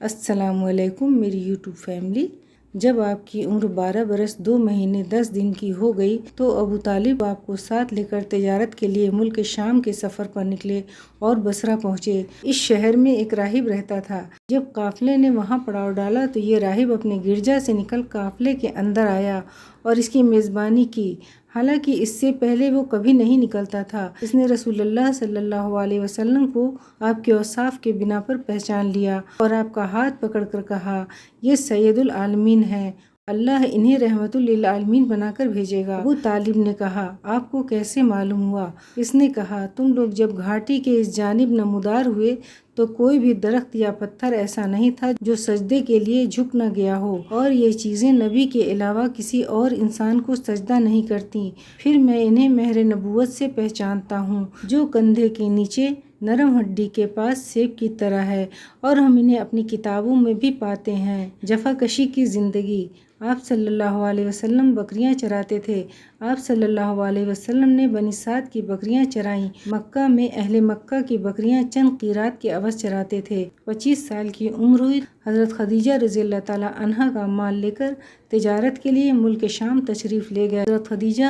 السلام علیکم میری یوٹیوب فیملی۔ جب آپ کی عمر 12 برس 2 مہینے 10 دن کی ہو گئی تو ابو طالب آپ کو ساتھ لے کر تجارت کے لیے ملک شام کے سفر پر نکلے اور بصرہ پہنچے۔ اس شہر میں ایک راہب رہتا تھا۔ جب قافلے نے وہاں پڑاؤ ڈالا تو یہ راہب اپنے گرجا سے نکل قافلے کے اندر آیا اور اس کی میزبانی کی، حالانکہ اس سے پہلے وہ کبھی نہیں نکلتا تھا۔ اس نے رسول اللہ صلی اللہ علیہ وسلم کو آپ کے اوصاف کے بنا پر پہچان لیا اور آپ کا ہاتھ پکڑ کر کہا، یہ سید العالمین ہیں، اللہ انہیں رحمت للعالمین بنا کر بھیجے گا۔ ابو طالب نے کہا، آپ کو کیسے معلوم ہوا؟ اس نے کہا، تم لوگ جب گھاٹی کے اس جانب نمودار ہوئے تو کوئی بھی درخت یا پتھر ایسا نہیں تھا جو سجدے کے لیے جھک نہ گیا ہو، اور یہ چیزیں نبی کے علاوہ کسی اور انسان کو سجدہ نہیں کرتی۔ پھر میں انہیں مہر نبوت سے پہچانتا ہوں جو کندھے کے نیچے نرم ہڈی کے پاس سیب کی طرح ہے، اور ہم انہیں اپنی کتابوں میں بھی پاتے ہیں۔ جفا کشی کی زندگی۔ آپ صلی اللہ علیہ وسلم بکریاں چراتے تھے۔ آپ صلی اللہ علیہ وسلم نے بنی سعد کی بکریاں چرائیں۔ مکہ میں اہل مکہ کی بکریاں چند قیرات کے عوض چراتے تھے۔ 25 سال کی عمر ہوئی حضرت خدیجہ رضی اللہ تعالیٰ عنہا کا مال لے کر تجارت کے لیے ملک شام تشریف لے گئے۔ حضرت خدیجہ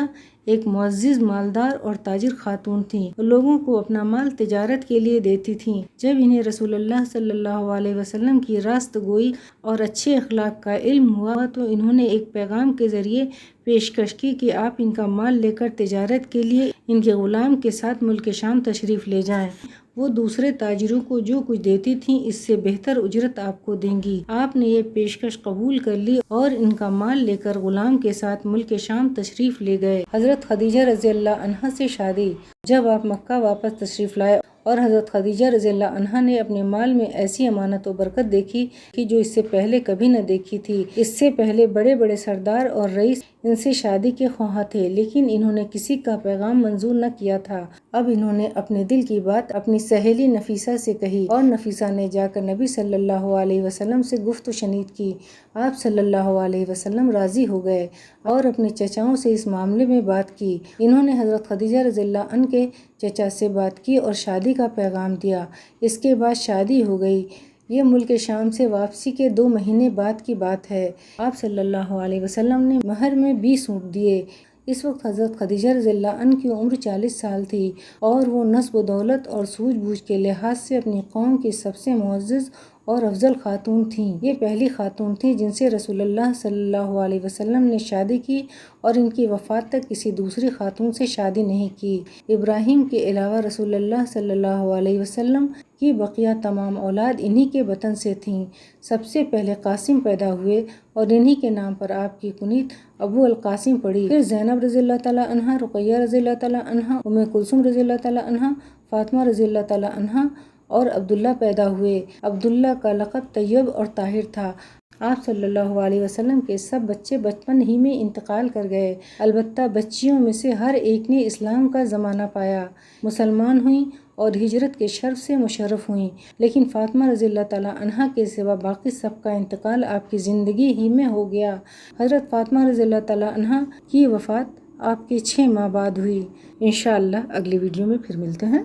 ایک معزز مالدار اور تاجر خاتون تھیں اور لوگوں کو اپنا مال تجارت کے لیے دیتی تھیں۔ جب انہیں رسول اللہ صلی اللہ علیہ وسلم کی راست گوئی اور اچھے اخلاق کا علم ہوا تو انہوں نے ایک پیغام کے ذریعے پیشکش کی کہ آپ ان کا مال لے کر تجارت کے لیے ان کے غلام کے ساتھ ملک شام تشریف لے جائیں۔ وہ دوسرے تاجروں کو جو کچھ دیتی تھیں اس سے بہتر اجرت آپ کو دیں گی۔ آپ نے یہ پیشکش قبول کر لی اور ان کا مال لے کر غلام کے ساتھ ملک شام تشریف لے گئے۔ حضرت خدیجہ رضی اللہ عنہا سے شادی۔ جب آپ مکہ واپس تشریف لائے اور حضرت خدیجہ رضی اللہ عنہا نے اپنے مال میں ایسی امانت و برکت دیکھی کہ جو اس سے پہلے کبھی نہ دیکھی تھی۔ اس سے پہلے بڑے بڑے سردار اور رئیس ان سے شادی کے خواہاں تھے، لیکن انہوں نے کسی کا پیغام منظور نہ کیا تھا۔ اب انہوں نے اپنے دل کی بات اپنی سہیلی نفیسہ سے کہی اور نفیسہ نے جا کر نبی صلی اللہ علیہ وسلم سے گفت و شنید کی۔ آپ صلی اللہ علیہ وسلم راضی ہو گئے اور اپنے چچاؤں سے اس معاملے میں بات کی۔ انہوں نے حضرت خدیجہ رضی اللہ عنہ کے چچا سے بات کی اور شادی کا پیغام دیا۔ اس کے بعد شادی ہو گئی۔ یہ ملک شام سے واپسی کے 2 مہینے بعد کی بات ہے۔ آپ صلی اللہ علیہ وسلم نے مہر میں 20 اونٹ دیے۔ اس وقت حضرت خدیجہ رضی اللہ عنہ کی عمر 40 سال تھی اور وہ نسب و دولت اور سوجھ بوجھ کے لحاظ سے اپنی قوم کی سب سے معزز اور افضل خاتون تھیں۔ یہ پہلی خاتون تھیں جن سے رسول اللہ صلی اللہ علیہ وسلم نے شادی کی اور ان کی وفات تک کسی دوسری خاتون سے شادی نہیں کی۔ ابراہیم کے علاوہ رسول اللہ صلی اللہ علیہ وسلم کی بقیہ تمام اولاد انہی کے بطن سے تھیں۔ سب سے پہلے قاسم پیدا ہوئے اور انہی کے نام پر آپ کی کنیت ابو القاسم پڑی۔ پھر زینب رضی اللہ تعالیٰ عنہا، رقیہ رضی اللہ تعالیٰ عنہا، ام کلثوم رضی اللہ تعالیٰ عنہا، فاطمہ رضی اللہ تعالیٰ عنہا اور عبداللہ پیدا ہوئے۔ عبداللہ کا لقب طیب اور طاہر تھا۔ آپ صلی اللہ علیہ وسلم کے سب بچے بچپن ہی میں انتقال کر گئے، البتہ بچیوں میں سے ہر ایک نے اسلام کا زمانہ پایا، مسلمان ہوئیں اور ہجرت کے شرف سے مشرف ہوئیں، لیکن فاطمہ رضی اللہ تعالیٰ عنہا کے سوا باقی سب کا انتقال آپ کی زندگی ہی میں ہو گیا۔ حضرت فاطمہ رضی اللہ تعالیٰ عنہا کی وفات آپ کے 6 ماہ بعد ہوئی۔ انشاءاللہ اگلی ویڈیو میں پھر ملتے ہیں۔